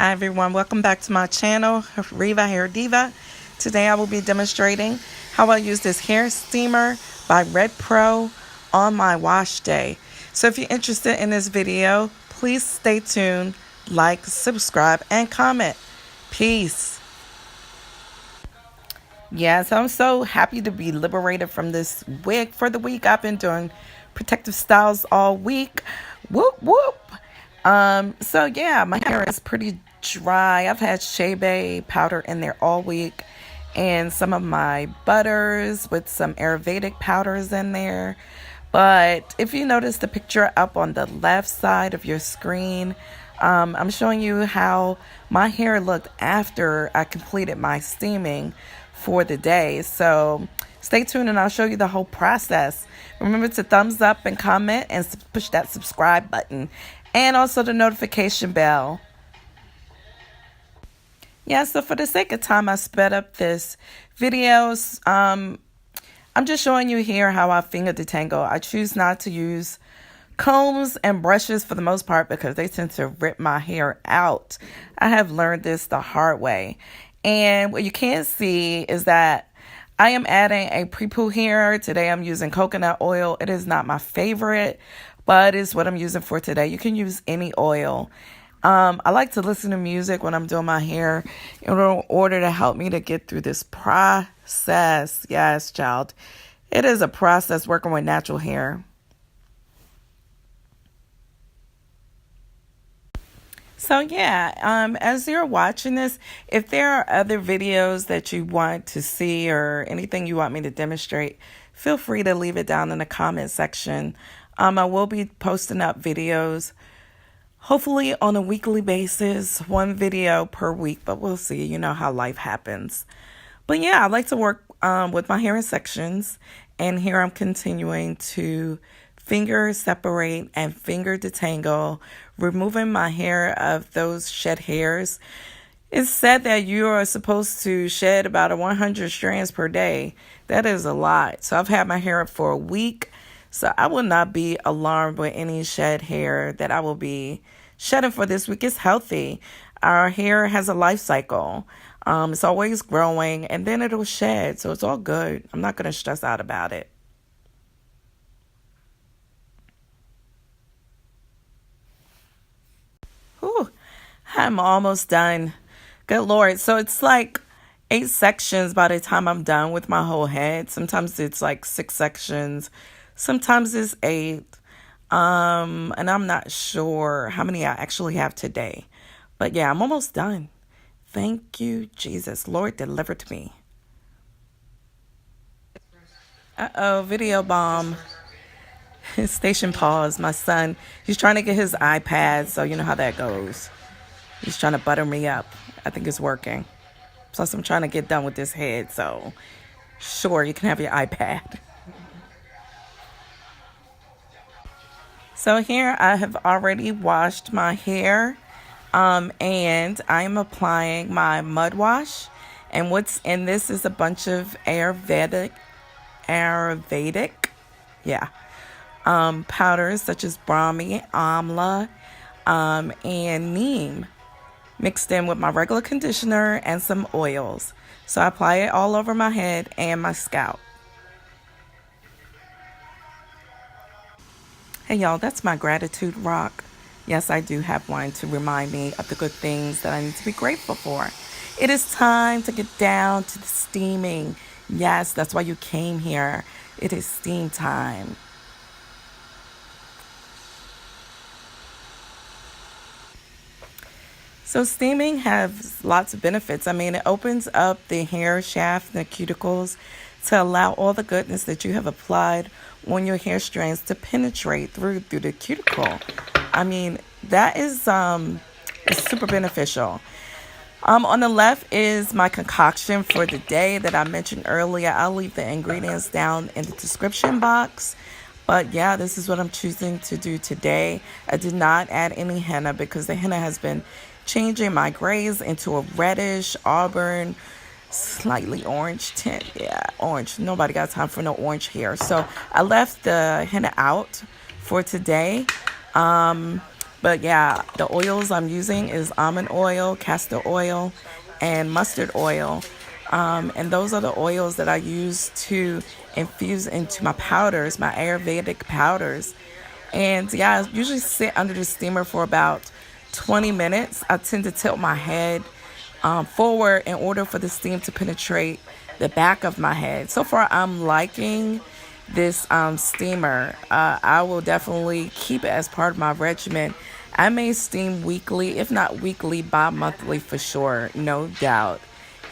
Hi everyone, welcome back to my channel, Riva Hair Diva. Today I will be demonstrating how I use this hair steamer by Red Pro on my wash day. So if you're interested in this video, please stay tuned, like, subscribe, and comment. Peace. Yes, I'm so happy to be liberated from this wig for the week. I've been doing protective styles all week. Whoop whoop. So yeah, my hair is pretty dry. I've had CHEBE powder in there all week and some of my butters with some Ayurvedic powders in there. But if you notice the picture up on the left side of your screen, I'm showing you how my hair looked after I completed my steaming for the day. So stay tuned and I'll show you the whole process. Remember to thumbs up and comment and push that subscribe button and also the notification bell. Yeah, so for the sake of time, I sped up this video. I'm just showing you here how I finger detangle. I choose not to use combs and brushes for the most part because they tend to rip my hair out. I have learned this the hard way. And what you can't see is that I am adding a pre-poo here. Today I'm using coconut oil. It is not my favorite, but it's what I'm using for today. You can use any oil. I like to listen to music when I'm doing my hair in order to help me to get through this process. Yes, child. It is a process working with natural hair. So yeah, as you're watching this, if there are other videos that you want to see or anything you want me to demonstrate, feel free to leave it down in the comment section. I will be posting up videos, hopefully on a weekly basis, one video per week, but we'll see. You know how life happens. But yeah, I like to work with my hair in sections, and here I'm continuing to finger separate and finger detangle, removing my hair of those shed hairs. It's said that you are supposed to shed about 100 strands per day. That is a lot. So I've had my hair up for a week, so I will not be alarmed with any shed hair that I will be shedding for this week. It's healthy. Our hair has a life cycle. It's always growing, and then it'll shed, so it's all good. I'm not going to stress out about it. Whew, I'm almost done. Good Lord. So it's like 8 sections by the time I'm done with my whole head. Sometimes it's like 6 sections. Sometimes it's 8. And I'm not sure how many I actually have today. But yeah, I'm almost done. Thank you, Jesus. Lord, deliver to me. Uh-oh, video bomb. Station pause. My son, he's trying to get his iPad, so you know how that goes. He's trying to butter me up. I think it's working. Plus, I'm trying to get done with this head, so sure, you can have your iPad. So here I have already washed my hair, and I'm applying my mud wash. And what's in this is a bunch of Ayurvedic, yeah, powders such as Brahmi, Amla, and Neem, mixed in with my regular conditioner and some oils. So I apply it all over my head and my scalp. Hey y'all, that's my gratitude rock. Yes, I do have one to remind me of the good things that I need to be grateful for. It is time to get down to the steaming. Yes, that's why you came here. It is steam time. So steaming has lots of benefits. I mean, it opens up the hair shaft and the cuticles to allow all the goodness that you have applied on your hair strands to penetrate through the cuticle. I mean, that is super beneficial. On the left is my concoction for the day that I mentioned earlier. I'll leave the ingredients down in the description box. But yeah, this is what I'm choosing to do today. I did not add any henna because the henna has been changing my grays into a reddish, auburn, slightly orange tint. Yeah, orange. Nobody got time for no orange hair. So I left the henna out for today. But yeah, the oils I'm using is almond oil, castor oil, and mustard oil. And those are the oils that I use to infuse into my powders, my Ayurvedic powders. And yeah, I usually sit under the steamer for about 20 minutes. I tend to tilt my head forward in order for the steam to penetrate the back of my head. So far, I'm liking this steamer. I will definitely keep it as part of my regimen. I may steam weekly, if not weekly, bi-monthly for sure, no doubt.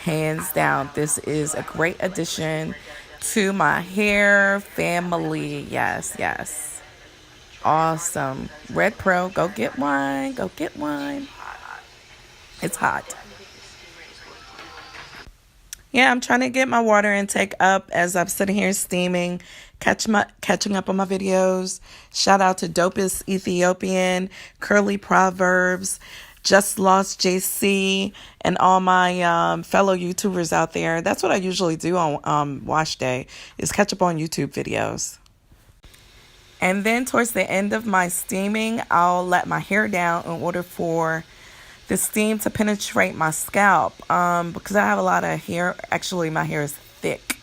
Hands down, this is a great addition to my hair family. Yes, yes. Awesome. Red Pro, go get one. Go get one. It's hot. Yeah, I'm trying to get my water intake up as I'm sitting here steaming, catching up on my videos. Shout out to Dopest Ethiopian, Curly Proverbs, Just Lost JC, and all my fellow YouTubers out there. That's what I usually do on wash day, is catch up on YouTube videos. And then towards the end of my steaming, I'll let my hair down in order for the steam to penetrate my scalp, because I have a lot of hair. Actually, my hair is thick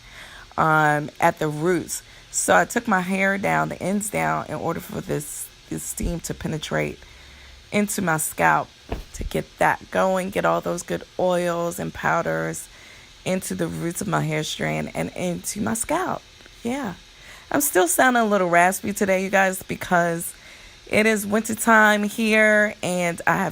at the roots. So I took my hair down, the ends down, in order for this steam to penetrate into my scalp, to get that going, get all those good oils and powders into the roots of my hair strand and into my scalp. Yeah. I'm still sounding a little raspy today, you guys, because it is wintertime here, and I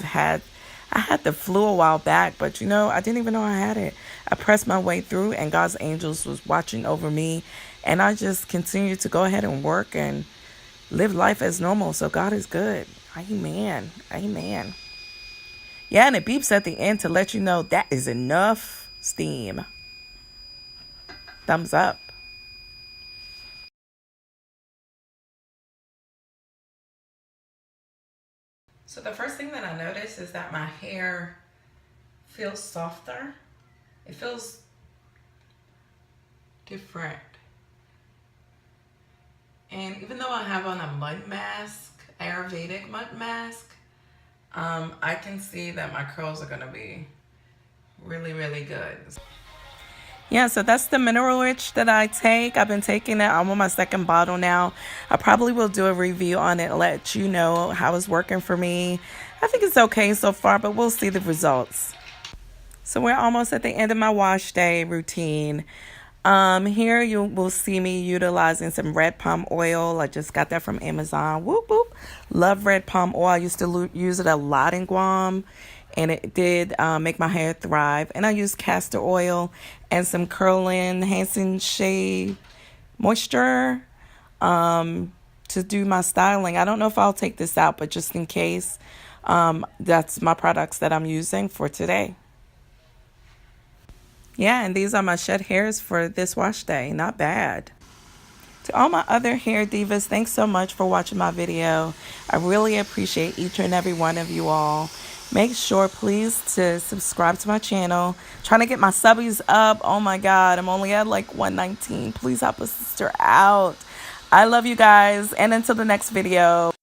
had the flu a while back, but I didn't even know I had it. I pressed my way through, and God's angels was watching over me, and I just continued to go ahead and work and live life as normal. So God is good. Amen. Amen. Yeah, and it beeps at the end to let you know that is enough steam. Thumbs up. So the first thing that I notice is that my hair feels softer. It feels different. And even though I have on a mud mask, Ayurvedic mud mask, I can see that my curls are gonna be really, really good. Yeah, so that's the mineral rich that I take. I've been taking it. I'm on my second bottle now. I probably will do a review on it and let you know how it's working for me. I think it's okay so far, but we'll see the results. So we're almost at the end of my wash day routine. Here you will see me utilizing some red palm oil. I just got that from Amazon. Whoop, whoop. Love red palm oil. I used to use it a lot in Guam, and it did make my hair thrive. And I use castor oil and some enhancing shea moisture to do my styling. I don't know if I'll take this out, but just in case, that's my products that I'm using for today. Yeah, and these are my shed hairs for this wash day. Not bad. To all my other hair divas, thanks so much for watching my video. I really appreciate each and every one of you all. Make sure, please, to subscribe to my channel. Trying to get my subbies up. Oh my God, I'm only at like 119. Please help a sister out. I love you guys, and until the next video.